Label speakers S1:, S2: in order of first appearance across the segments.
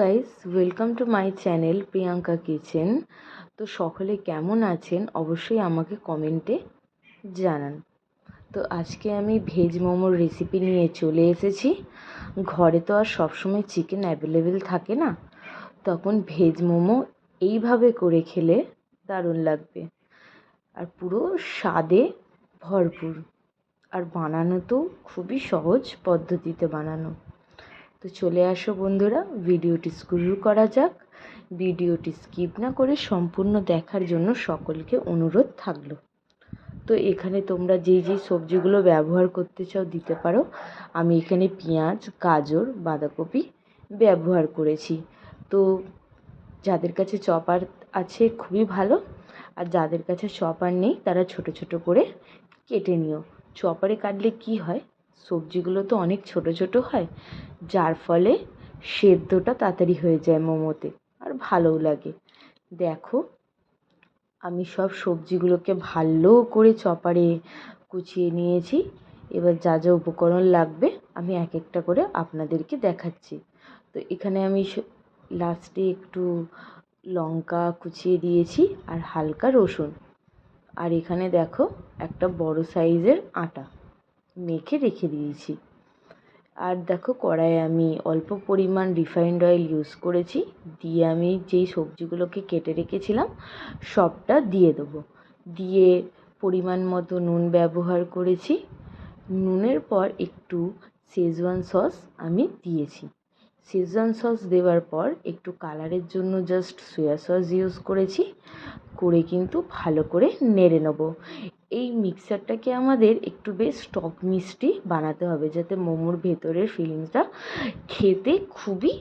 S1: Guys, welcome to my channel Priyanka kitchen. তো সকলে কেমন আছেন অবশ্যই আমাকে কমেন্টে জানান। তো আজকে আমি ভেজ মোমোর রেসিপি নিয়ে চলে এসেছি। ঘরে তো আর সবসময় চিকেন অ্যাভেলেবেল থাকে না, তখন ভেজ মোমো এইভাবে করে খেলে দারুণ লাগবে আর পুরো স্বাদে ভরপুর। আর বানানো তো খুবই সহজ পদ্ধতিতে বানানো। তো চলে আসো বন্ধুরা, ভিডিওটি শুরু করা যাক। ভিডিওটি স্কিপ না করে সম্পূর্ণ দেখার জন্য সকলকে অনুরোধ থাকলো। তো এখানে তোমরা যেই সবজিগুলো ব্যবহার করতে চাও দিতে পারো। আমি এখানে পেঁয়াজ, গাজর, বাঁধাকপি ব্যবহার করেছি। তো যাদের কাছে চপার আছে খুবই ভালো, আর যাদের কাছে চপার নেই তারা ছোট ছোট করে কেটে নিও। চপারে কাটলে কি হয়, সবজিগুলো তো অনেক ছোট ছোট হয়, যার ফলে সেদ্ধটা তাড়াতাড়ি হয়ে যায় মোমোতে, আর ভালোও লাগে। দেখো, আমি সব সবজিগুলোকে ভালো করে চপারে কুচিয়ে নিয়েছি। এবার যা যা উপকরণ লাগবে আমি এক একটা করে আপনাদেরকে দেখাচ্ছি। তো এখানে আমি লাস্টে একটু লঙ্কা কুচিয়ে দিয়েছি আর হালকা রসুন। আর এখানে দেখো একটা বড় সাইজের আটা মেখে রেখে দিয়েছি। আর দেখো কড়াইয়ে আমি অল্প পরিমাণ রিফাইন্ড অয়েল ইউজ করেছি। দিয়ে আমি যেই সবজিগুলোকে কেটে রেখেছিলাম সবটা দিয়ে দেবো। দিয়ে পরিমাণ মতো নুন ব্যবহার করেছি। নুনের পর একটু শেজওয়ান সস আমি দিয়েছি। শেজওয়ান সস দেওয়ার পর একটু কালারের জন্য জাস্ট সয়া সস ইউজ করেছি। করে কিন্তু ভালো করে নেড়ে নেব। এই মিক্সারটাকে আমাদের একটু বেশ টক মিষ্টি বানাতে হবে, যাতে মোমোর ভেতরের ফিলিংসটা খেতে খুবই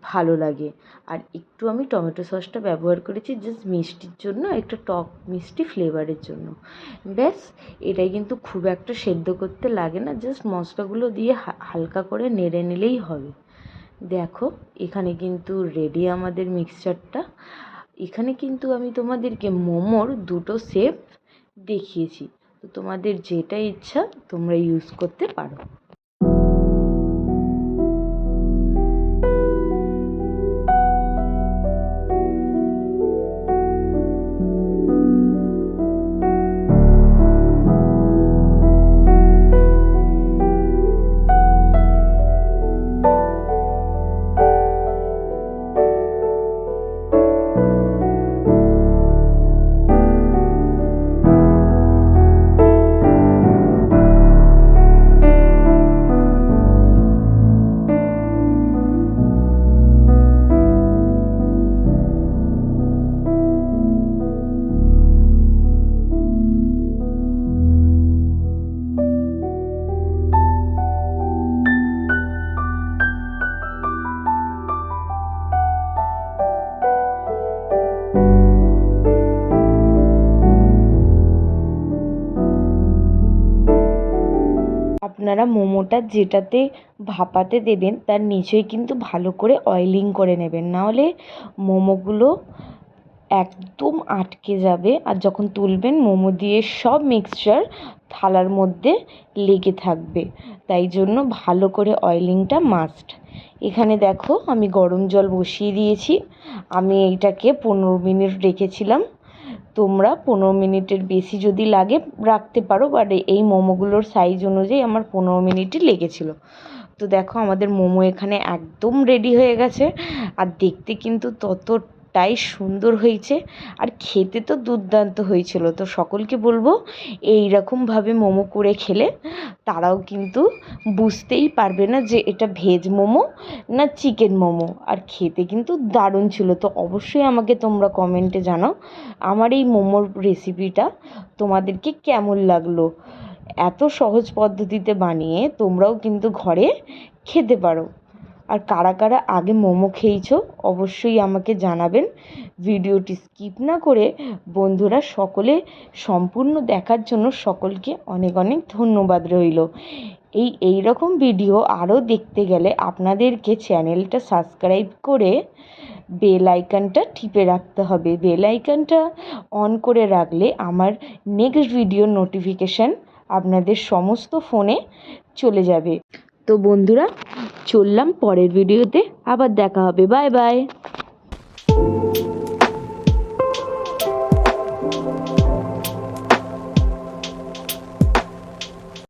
S1: ভালো লাগে। আর একটু আমি টমেটো সসটা ব্যবহার করেছি জাস্ট মিষ্টির জন্য, একটা টক মিষ্টি ফ্লেভারের জন্য। ব্যাস, এটাই কিন্তু খুব একটা সেদ্ধ করতে লাগে না, জাস্ট মশলাগুলো দিয়ে হালকা করে নেড়ে নিলেই হবে। দেখো এখানে কিন্তু রেডি আমাদের মিক্সচারটা। এখানে কিন্তু আমি তোমাদেরকে মোমোর দুটো শেপ দেখিয়েছি, তো তোমাদের যেটা ইচ্ছা তোমরা ইউজ করতে পারো। আপনারা মোমোটা যেটাতে ভাপাতে দেবেন তার নিচেই কিন্তু ভালো করে অয়েলিং করে নেবেন, নাহলে মোমোগুলো একদম আটকে যাবে। আর যখন তুলবেন মোমো দিয়ে সব মিক্সচার থালার মধ্যে লেগে থাকবে, তাই জন্য ভালো করে অয়েলিংটা মাস্ট। এখানে দেখো আমি গরম জল বসিয়ে দিয়েছি। আমি এইটাকে 15 মিনিট রেখেছিলাম। তোমরা 15 মিনিটের বেশি যদি লাগে রাখতে পারো, বাট এই মোমোগুলোর সাইজ অনুযায়ী আমার 15 মিনিটই লেগেছিলো। তো দেখো আমাদের মোমো এখানে একদম রেডি হয়ে গেছে, আর দেখতে কিন্তু ততটাই সুন্দর হয়েছে, আর খেতে তো দুর্দান্ত হয়েছিল। তো সকলকে বলবো এই রকমভাবে মোমো করে খেলে তারাও কিন্তু বুঝতেই পারবে না যে এটা ভেজ মোমো না চিকেন মোমো, আর খেতে কিন্তু দারুণ ছিল। তো অবশ্যই আমাকে তোমরা কমেন্টে জানাও আমার এই মোমোর রেসিপিটা তোমাদেরকে কেমন লাগলো। এত সহজ পদ্ধতিতে বানিয়ে তোমরাও কিন্তু ঘরে খেতে পারো। আর কারা কারা আগে মোমো খেয়েছো অবশ্যই আমাকে জানাবেন। ভিডিওটি স্কিপ না করে বন্ধুরা সকলে সম্পূর্ণ দেখার জন্য সকলকে অনেক অনেক ধন্যবাদ রইল। এই রকম ভিডিও আরও দেখতে গেলে আপনাদেরকে চ্যানেলটা সাবস্ক্রাইব করে বেল আইকনটা টিপে রাখতে হবে। বেল আইকনটা অন করে রাখলে আমার নেক্সট ভিডিওর নোটিফিকেশান আপনাদের সমস্ত ফোনে চলে যাবে। তো বন্ধুরা চললাম পরের ভিডিওতে। আবার দেখা হবে, বাই বাই।